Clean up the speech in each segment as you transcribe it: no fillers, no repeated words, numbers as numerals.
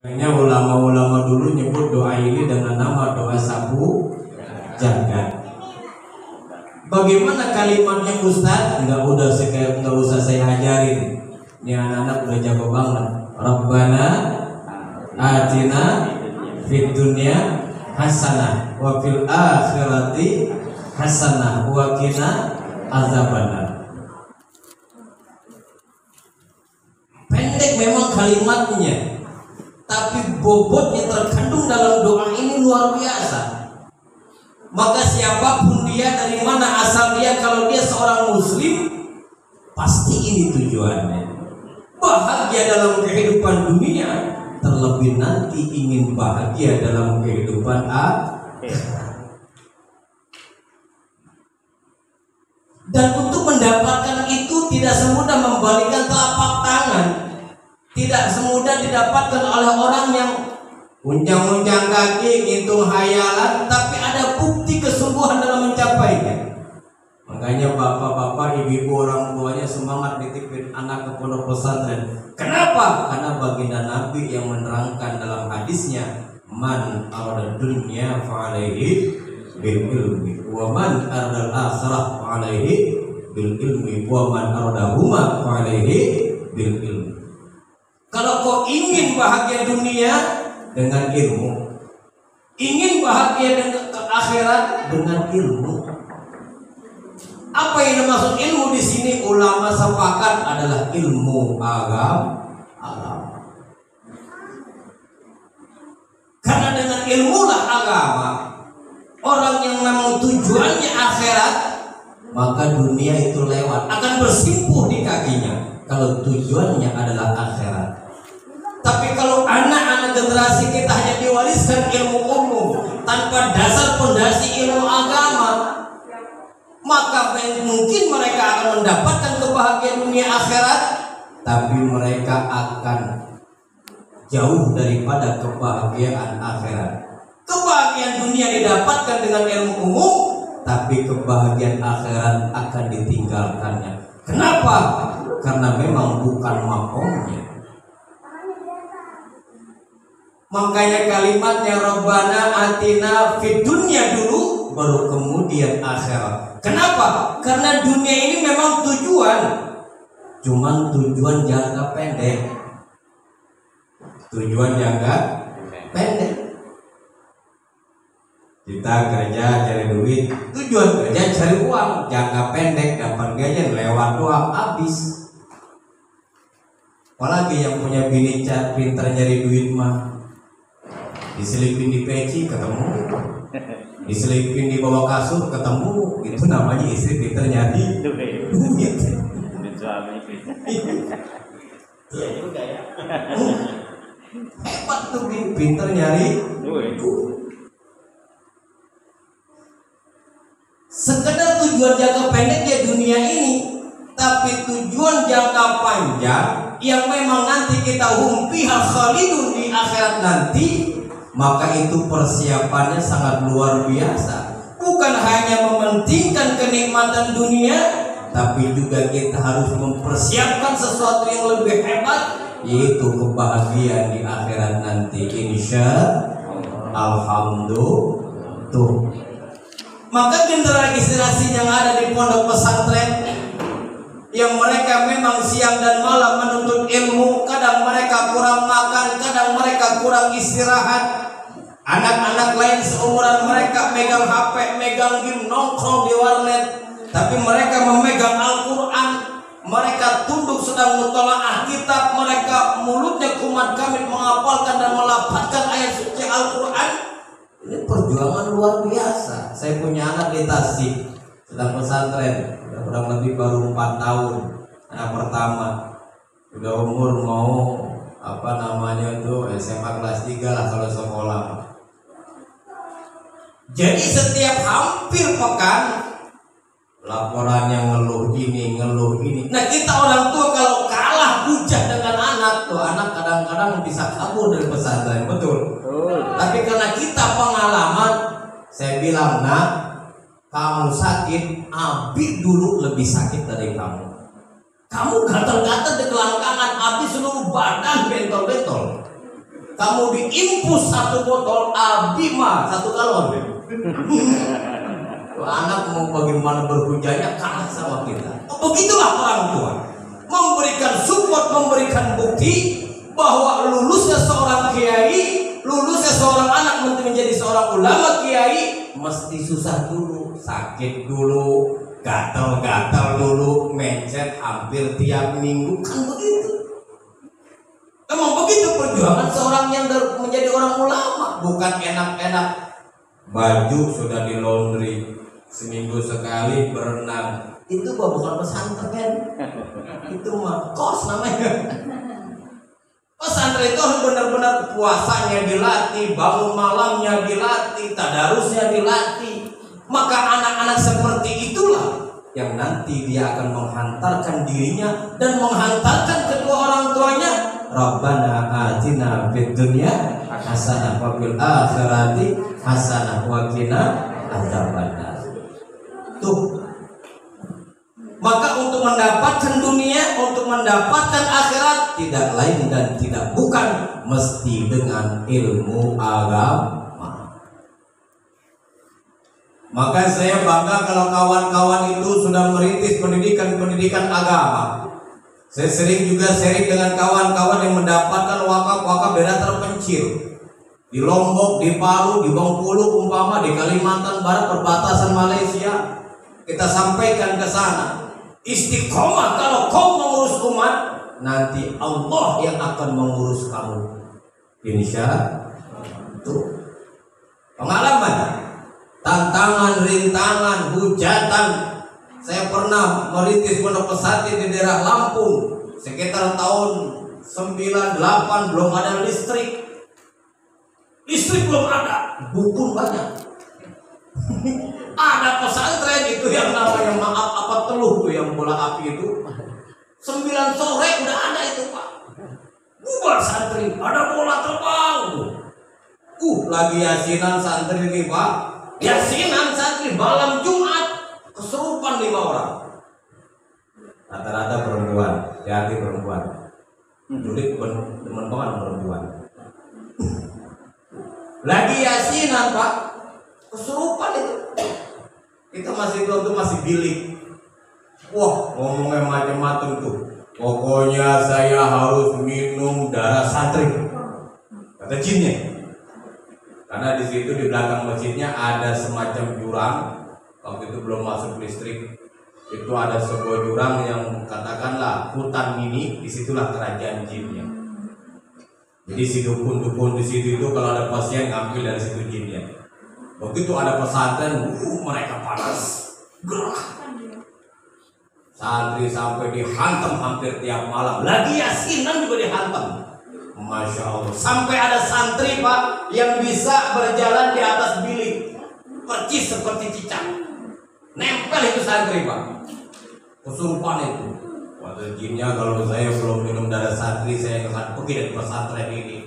Makanya ulama-ulama dulu nyebut doa ini dengan nama doa sapu jagat. Bagaimana kalimatnya Ustaz? Enggak usah saya ajarin. Ini anak-anak udah jago banget. Rabbana atina fid dunya hasanah wa fil akhirati hasanah wa qina azabannar. Pendek memang kalimatnya, tapi bobotnya terkandung dalam doa ini luar biasa. Maka siapapun dia, dari mana asal dia, kalau dia seorang muslim, pasti ini tujuannya. Bahagia dalam kehidupan dunia, terlebih nanti ingin bahagia dalam kehidupan akhirat. Dan untuk mendapatkan itu tidak semudah membalikkan telapak tangan, tidak semudah didapatkan oleh orang yang unjang-unjang kaki, ngitung hayalan, tapi ada bukti kesungguhan dalam mencapainya. Makanya bapak-bapak, ibu-ibu, orang tuanya semangat nitipin anak ke pondok pesantren. Kenapa? Karena baginda Nabi yang menerangkan dalam hadisnya, man arada dunya fa'alaihi bil ilmi wa man arada al-akhirah fa'alaihi bil ilmi wa man arada huma fa'alaihi bil ilmi. Kalau kau ingin bahagia dunia, dengan ilmu, ingin bahagia dengan akhirat, dengan ilmu. Apa yang dimaksud ilmu di sini? Ulama sepakat adalah ilmu agama. Karena dengan ilmulah agama, orang yang memang tujuannya akhirat, maka dunia itu lewat, akan bersimpuh di kakinya. Kalau tujuannya adalah akhirat. Tapi kalau anak-anak generasi kita hanya diwariskan ilmu umum tanpa dasar pondasi ilmu agama, maka mungkin mereka akan mendapatkan kebahagiaan dunia akhirat, tapi mereka akan jauh daripada kebahagiaan akhirat. Kebahagiaan dunia didapatkan dengan ilmu umum, tapi kebahagiaan akhirat akan ditinggalkannya. Kenapa? Karena memang bukan makomnya. Makanya kalimatnya Rabbana atina fid dunya dulu, baru kemudian akhirat. Kenapa? Karena dunia ini memang tujuan, cuman tujuan jangka pendek. Tujuan jangka pendek. Kita kerja cari duit, tujuan kerja cari uang. Jangka pendek dapat gajian, lewat doang habis. Apalagi yang punya bini pintar nyari duit mah, diselipin di peci ketemu, diselipin di bawah kasur ketemu, itu namanya istri pintar nyari duit. Iya juga ya. Hebat tuh pintar nyari duit. Sekedar tujuan jangka pendek ya dunia ini, tapi tujuan jangka panjang yang memang nanti kita humpihal khalidun di akhirat nanti, maka itu persiapannya sangat luar biasa. Bukan hanya mementingkan kenikmatan dunia, tapi juga kita harus mempersiapkan sesuatu yang lebih hebat, yaitu kebahagiaan di akhirat nanti, insya alhamdulillah. Maka generasi yang ada di pondok pesantren, yang mereka memang siang dan malam menuntut ilmu, kadang mereka kurang makan, kadang mereka kurang istirahat. Anak-anak lain seumuran mereka megang HP, megang game, nongkrong di warnet, tapi mereka memegang Al-Quran. Mereka tunduk sedang mutolaah kitab, mereka mulutnya kumat kamit menghafalkan dan melafadzkan ayat suci Al-Quran. Ini perjuangan luar biasa. Saya punya anak di Tasik, sedang pesantren, kurang lebih baru 4 tahun, anak pertama. Udah umur mau SMA kelas 3 lah kalau sekolah. Jadi setiap hampir pekan laporannya ngeluh ini. Nah, kita orang tua kalau kalah hujah dengan anak, tuh anak kadang-kadang bisa kabur dari pesantren, betul. Tapi karena kita pengalaman, saya bilang, nak, kamu sakit, Abi dulu lebih sakit dari kamu. Kamu gatal-gatal di kelangkangan, Abi seluruh badan bentol-bentol. kamu diimpus 1 botol Abima 1 galon. Anak mau bagaimana berhujahnya kalah sama kita. Begitulah orang tua memberikan support, memberikan bukti bahwa lulusnya seorang kiai, lulusnya seorang anak menjadi seorang ulama kiai mesti susah dulu, sakit dulu, gatal-gatal dulu, mencet hampir tiap minggu, kan begitu. Emang begitu perjuangan seorang yang menjadi orang ulama, bukan enak-enak. Baju sudah di laundry, seminggu sekali berenang. Itu bukan pesantren, itu mah kos namanya. Pesantren itu harus benar-benar puasanya dilatih, bangun malamnya dilatih, tadarusnya dilatih. Maka anak-anak seperti itulah yang nanti dia akan menghantarkan dirinya dan menghantarkan kedua orang tuanya. Rabbana atina fid dunya hasanah wa fil akhirati hasanah wa qina adzabannar. Tuh. Maka untuk mendapatkan dunia, untuk mendapatkan akhirat tidak lain dan tidak bukan mesti dengan ilmu agama. Maka saya bangga kalau kawan-kawan itu sudah merintis pendidikan agama. Saya sering juga sharing dengan kawan-kawan yang mendapatkan wakaf-wakaf daerah terpencil. Di Lombok, di Palu, di Bengkulu umpama, di Kalimantan Barat perbatasan Malaysia. Kita sampaikan ke sana. Istiqomah, kalau kau mengurus umat, nanti Allah yang akan mengurus kamu. Insya Allah. Pengalaman, tantangan, rintangan, hujatan. Saya pernah merintis pondok pesantren di daerah Lampung sekitar tahun 98, belum ada listrik. Listrik belum ada, dukun banyak. Ada pesantren itu yang namanya teluh tuh yang bola api itu 9 sore udah ada itu Pak. Bubar santri, ada bola terbang. Lagi yasinan santri ini Pak. Yasinan santri malam Jumat kesurupan 5 orang. Rata-rata perempuan, hati perempuan. Julik teman banget perempuan. Lagi yasinan Pak, kesurupan itu. Kita masih tuh masih bilik. Wah, ngomongnya macam-macam tuh. Pokoknya saya harus minum darah santri, kata jinnya. Karena di situ di belakang masjidnya ada semacam jurang. Waktu itu belum masuk listrik. Itu ada sebuah jurang yang katakanlah hutan mini. Disitulah kerajaan jinnya. Jadi si dukun-dukun di situ itu kalau ada pasien ngambil dari situ jinnya. Begitu ada pesantren, mereka panas, gerah. Santri sampai dihantam hampir tiap malam. Lagi yasinan juga dihantam. Masya Allah. Sampai ada santri Pak yang bisa berjalan di atas bilik, percis seperti cicak. Nempel itu santri Pak. Kesurupan itu. Waktu jinnya kalau saya belum minum darah santri, saya akan pergi dari pesantren ini.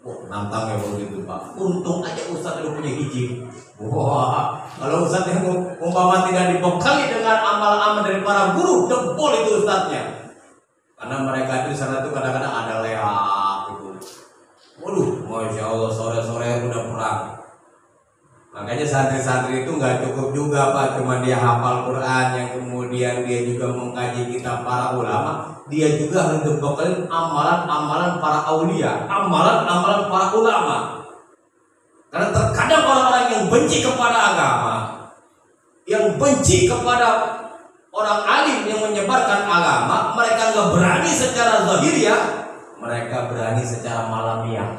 Nantangnya begitu Pak. Untung aja Ustadz udah punya izin. Wah, kalau Ustadz yang umpama tidak dibekali dengan amal-amal dari para guru, jebol itu Ustadznya. Karena mereka di sana tuh kadang-kadang ada leak gitu. Waduh, Masya Allah, sore-sore udah perang. Makanya santri-santri itu nggak cukup juga Pak, cuma dia hafal Quran, yang kemudian dia juga mengkaji kitab para ulama, dia juga harus dibekali amalan-amalan para aulia, amalan-amalan para ulama. Karena terkadang orang-orang yang benci kepada agama, yang benci kepada orang alim yang menyebarkan agama, mereka nggak berani secara zahiriah, mereka berani secara malamiah.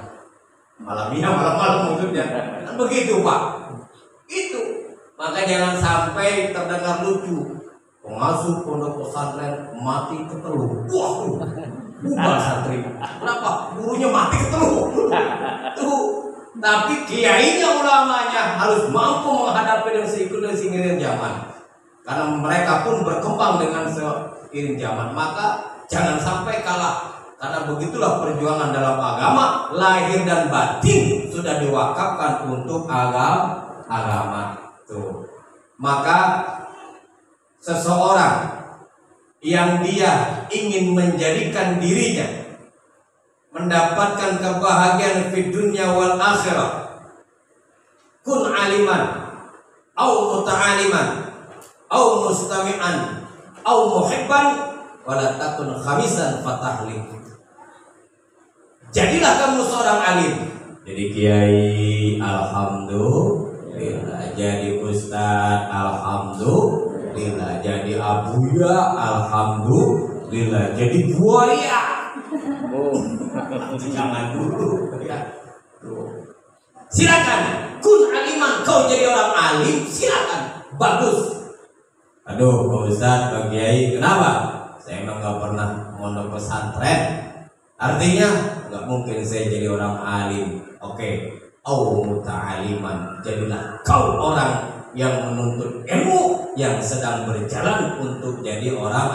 Malamiah, malam-malam maksudnya. Kan begitu Pak. Itu. Maka jangan sampai terdengar lucu. Pengasuh pondok pesantren mati keteluh. Wah, bubar santri. Kenapa? Gurunya mati keteluh. Tuh. Tapi kiainya, ulamanya harus mampu menghadapi dengan seiring zaman. Karena mereka pun berkembang dengan seiring zaman. Maka jangan sampai kalah. Karena begitulah perjuangan dalam agama, lahir dan batin sudah diwakafkan untuk agama. Tuh. Maka seseorang yang dia ingin menjadikan dirinya mendapatkan kebahagiaan di dunia wal akhirah, kun aliman au muta'aliman au mustami'an au muhibban wala takun khamisan fatahlik. Jadilah kamu seorang alim. Jadi kiai alhamdulillah, jadi ustaz alhamdulillah, jadi abuya alhamdulillah, jadi buaya. Jangan dulu ya. Silakan kun aliman, kau jadi orang alim, silakan, bagus. Aduh Pak Ustaz, Pak Kiai, kenapa? Saya emang gak pernah mondok pesantren. Artinya gak mungkin saya jadi orang alim. Oke, au muta'aliman, jadilah kau orang yang menuntut ilmu, yang sedang berjalan untuk jadi orang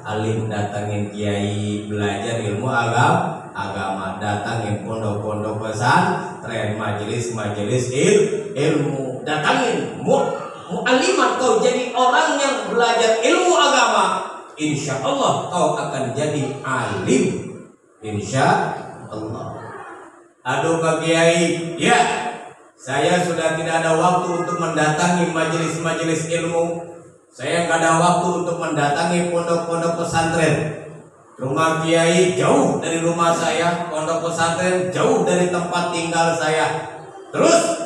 alim. Datangin kiai belajar ilmu agama, datangin pondok-pondok pesantren, majelis-majelis ilmu, datangin mu'aliman, kau jadi orang yang belajar ilmu agama, insya Allah kau akan jadi alim, insya Allah. Aduh Pak Kiai, ya saya sudah tidak ada waktu untuk mendatangi majelis-majelis ilmu, saya nggak ada waktu untuk mendatangi pondok-pondok pesantren. Rumah Kiai jauh dari rumah saya, pondok pesantren jauh dari tempat tinggal saya. Terus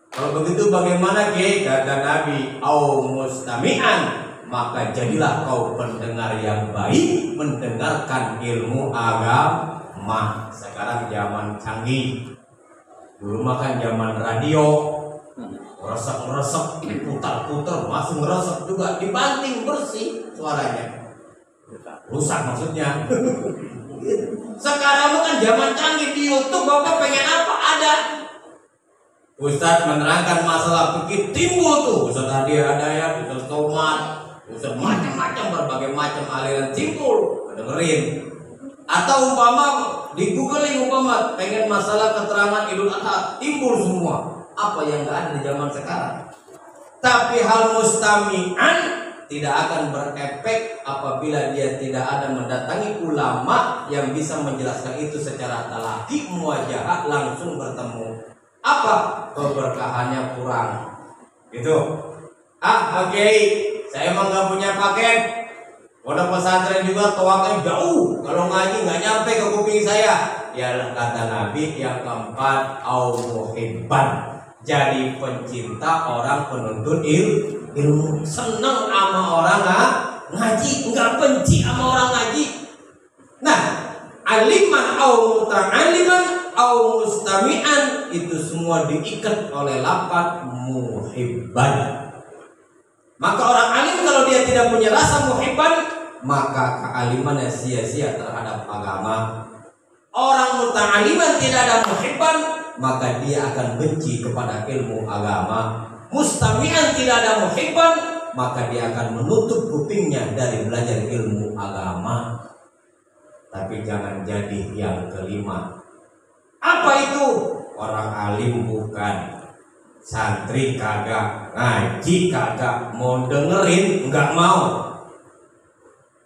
kalau begitu bagaimana Kiai? Kata Nabi, au mustami'an, maka jadilah kau pendengar yang baik, mendengarkan ilmu agama. Sekarang zaman canggih, dulu makan zaman radio, resep-resep, putar-putar, masih ngeresep juga, dibanting bersih suaranya. Rusak maksudnya. Sekarang kan zaman canggih, di YouTube Bapak pengen apa ada. Ustaz menerangkan masalah fikih, timbul tuh Ustaz Hidayat, Ustaz Somad, Ustaz macam-macam, berbagai macam aliran timbul, dengerin. Atau umpama di Google umpama pengen masalah keterangan Idul Adha, timbul semua. Apa yang gak ada di zaman sekarang. Tapi hal mustami'an tidak akan berefek apabila dia tidak ada mendatangi ulama yang bisa menjelaskan itu secara talaqi muwajahah, langsung bertemu. Apa? Keberkahannya kurang. Gitu. Oke, saya emang gak punya paket. Pondok pesantren juga toaknya jauh. Kalau ngaji nggak nyampe ke kuping saya. Ya kata Nabi yang keempat, au muhibban, jadi pencinta orang penuntut ilmu, seneng sama orang ngaji, nggak benci sama orang ngaji. Nah, aliman au muta'aliman au mustami'an, itu semua diikat oleh lafaz muhibban. Maka orang alim kalau dia tidak punya rasa muhibban, maka kealimannya sia-sia terhadap agama. Orang muta'aliman tidak ada muhibban, maka dia akan benci kepada ilmu agama. Mustami'an tidak ada muhibban, maka dia akan menutup kupingnya dari belajar ilmu agama. Tapi jangan jadi yang kelima. Apa itu? Orang alim bukan, santri kagak, ngaji kagak, mau dengerin nggak mau,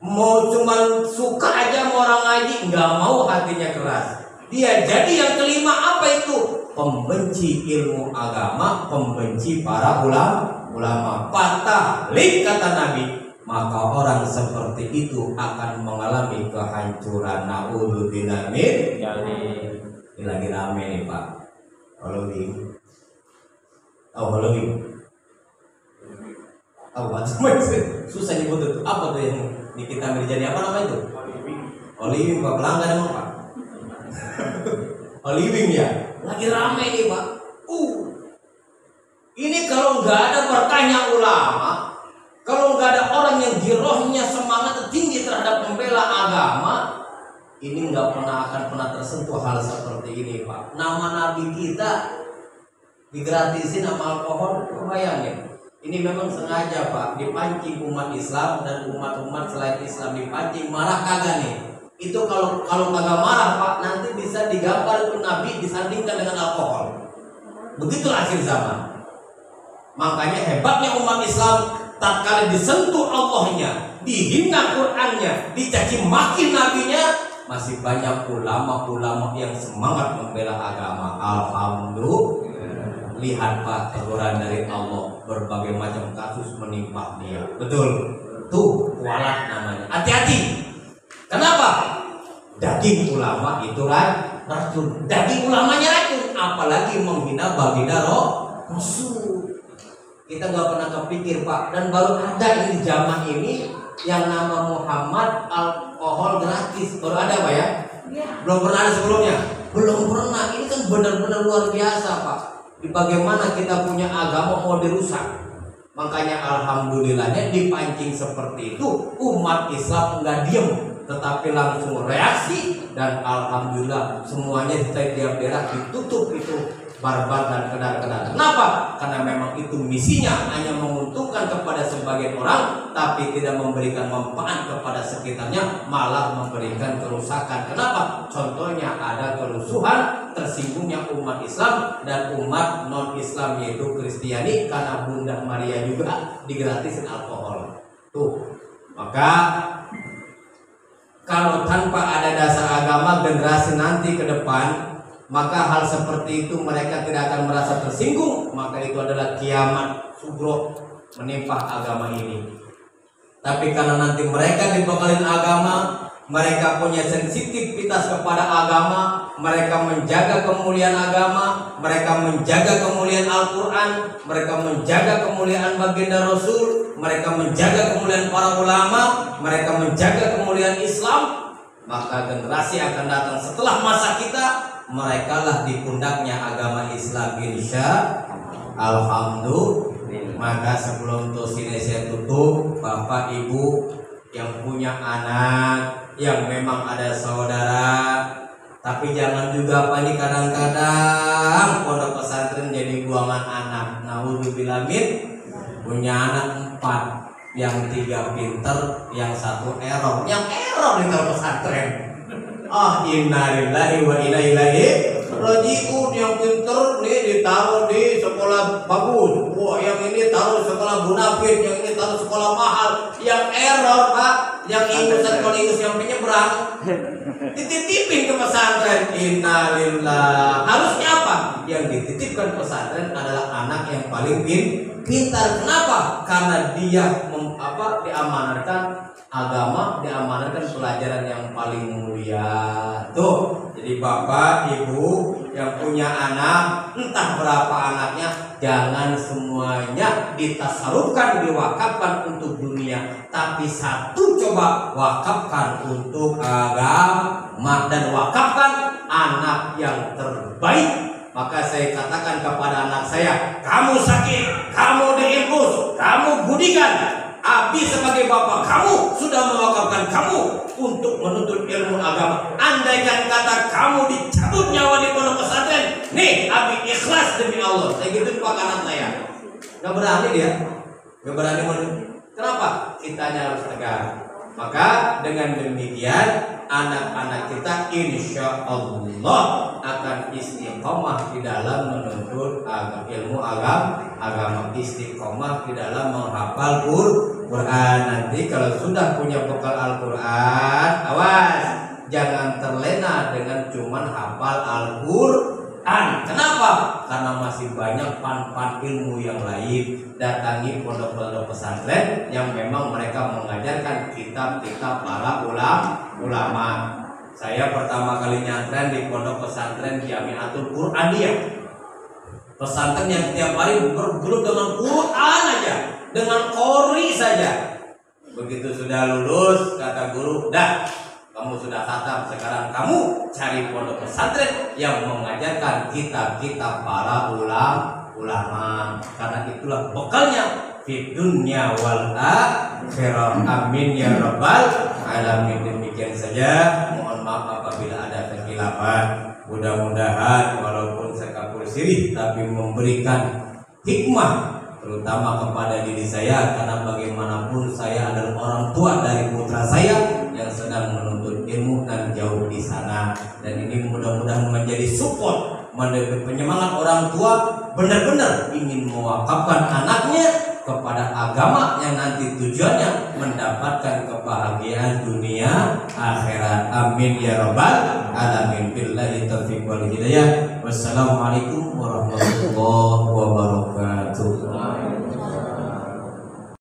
mau cuman suka aja sama orang ngaji, nggak mau, hatinya keras. Dia jadi yang kelima. Apa itu? Pembenci ilmu agama, pembenci para ulama. Fatahlik, kata Nabi, maka orang seperti itu akan mengalami kehancuran. Naudzubillah min. Ini lagi rame nih Pak. Susah nyebut itu. Apa tuh yang di kita menjadi apa namanya itu? Oliving Pak, pelanggan emang Pak. Oliving ya. Lagi rame nih Pak. Ini kalau nggak ada berkahnya ulama, kalau nggak ada orang yang girohnya semangat tinggi terhadap membela agama, ini nggak akan pernah tersentuh hal seperti ini Pak. Nama Nabi kita digratisin sama alkohol, bayangin. Ini memang sengaja Pak, dipancing umat Islam dan umat-umat selain Islam dipancing. Marah kagak nih? Itu kalau kagak marah Pak, nanti bisa digambar itu Nabi disandingkan dengan alkohol. Begitu akhir zaman. Makanya hebatnya umat Islam, tatkala disentuh Allahnya, dihina Qur'annya, dicaci maki nabinya, masih banyak ulama-ulama yang semangat membela agama. Alhamdulillah. Lihat Pak, teguran dari Allah, berbagai macam kasus menimpa dia. Betul. Tuh kualat namanya. Hati-hati. Kenapa? Daging ulama itu racun. Daging ulamanya racun, apalagi menghina baginda Rasul. Kita nggak pernah kepikir Pak, dan baru ada ini zaman ini yang nama Muhammad alkohol gratis. Baru ada Pak ya? Belum pernah ada sebelumnya? Belum pernah. Ini kan benar-benar luar biasa Pak. Bagaimana kita punya agama mau dirusak. Makanya alhamdulillahnya dipancing seperti itu, umat Islam nggak diem, tetapi langsung reaksi, dan alhamdulillah semuanya di tiap daerah ditutup itu barbar dan kedar-kedar. Kenapa? Karena memang itu misinya hanya menguntungkan kepada sebagian orang, tapi tidak memberikan manfaat kepada sekitarnya, malah memberikan kerusakan. Kenapa? Contohnya ada kerusuhan, tersinggungnya umat Islam dan umat non-Islam yaitu Kristiani, karena Bunda Maria juga digratisin alkohol. Tuh, maka kalau tanpa ada dasar agama generasi nanti ke depan, maka hal seperti itu mereka tidak akan merasa tersinggung. Maka itu adalah kiamat sugro menimpa agama ini. Tapi karena nanti mereka dibekalin agama, mereka punya sensitivitas kepada agama, mereka menjaga kemuliaan agama, mereka menjaga kemuliaan Al-Quran, mereka menjaga kemuliaan baginda Rasul, mereka menjaga kemuliaan para ulama, mereka menjaga kemuliaan Islam, maka generasi akan datang setelah masa kita, mereka lah di pundaknya agama Islam, insya Alhamdulillah. Maka sebelum sini saya tutup, Bapak Ibu yang punya anak, yang memang ada saudara, tapi jangan juga apa nih, kadang-kadang pondok pesantren jadi buangan anak. Naudzubillah min, punya anak 4, yang 3 pinter, yang 1 error. Yang error di pesantren. Innalillahi wa inna ilaihi raji'un. Yang pinter nih ditaruh di sekolah bagus. Wah, yang ini taruh sekolah Bunafid, yang ini taruh sekolah mahal. Yang error Pak, yang ingusan kalau ingus yang penyeberang dititipin ke pesantren. Innalillah. Harusnya apa? Yang dititipkan pesantren adalah anak yang paling pintar. Kenapa? Karena dia diamanatkan agama, diamanatkan pelajaran yang paling mulia. Tuh, jadi Bapak Ibu yang punya anak, entah berapa anaknya, jangan semuanya ditasarufkan, diwakafkan untuk dunia, tapi satu coba wakafkan untuk agama, dan wakafkan anak yang terbaik. Maka saya katakan kepada anak saya, kamu sakit, kamu diinfus, kamu budikan. Abi sebagai bapak kamu sudah mewakafkan kamu untuk menuntut ilmu agama. Andaikan kata kamu dicabut nyawa di pondok pesantren, nih Abi ikhlas demi Allah. Saya gitu pak anak saya. Gak berani dia, gak berani menurut. Kenapa? Kitanya harus tegar. Maka dengan demikian anak-anak kita insya Allah akan istiqomah di dalam menuntut ilmu agama, istiqomah di dalam menghafal Quran. Nanti kalau sudah punya bekal Al-Quran, awas jangan terlena dengan cuman hafal Al-Quran. Kenapa? Karena masih banyak pan-pan ilmu yang lain. Datangi pondok-pondok pesantren yang memang mereka mengajarkan kitab-kitab para ulama. Saya pertama kali nyantren di pondok pesantren Jamiatul Quraniyah. Pesantren yang tiap hari bergelut dengan Quran aja, dengan qori saja. Begitu sudah lulus, kata guru, dah kamu sudah khatam, sekarang kamu cari pondok pesantren yang mengajarkan kitab-kitab para ulama. Karena itulah bekalnya di dunia wal akhirah. Amin ya rabbal alamin. Demikian saja. Mohon maaf apabila ada kekhilafan. Mudah-mudahan walaupun sekapur sirih tapi memberikan hikmah, terutama kepada diri saya, karena bagaimanapun saya adalah orang tua dari putra saya yang sedang menuntut ilmu dan jauh di sana. Dan ini mudah-mudahan menjadi support, menjadi penyemangat orang tua benar-benar ingin mewakafkan anaknya kepada agama yang nanti tujuannya mendapatkan kebahagiaan dunia akhirat. Amin ya rabbal alamin. Billahi taufiq wal hidayah. Wassalamualaikum warahmatullahi wabarakatuh.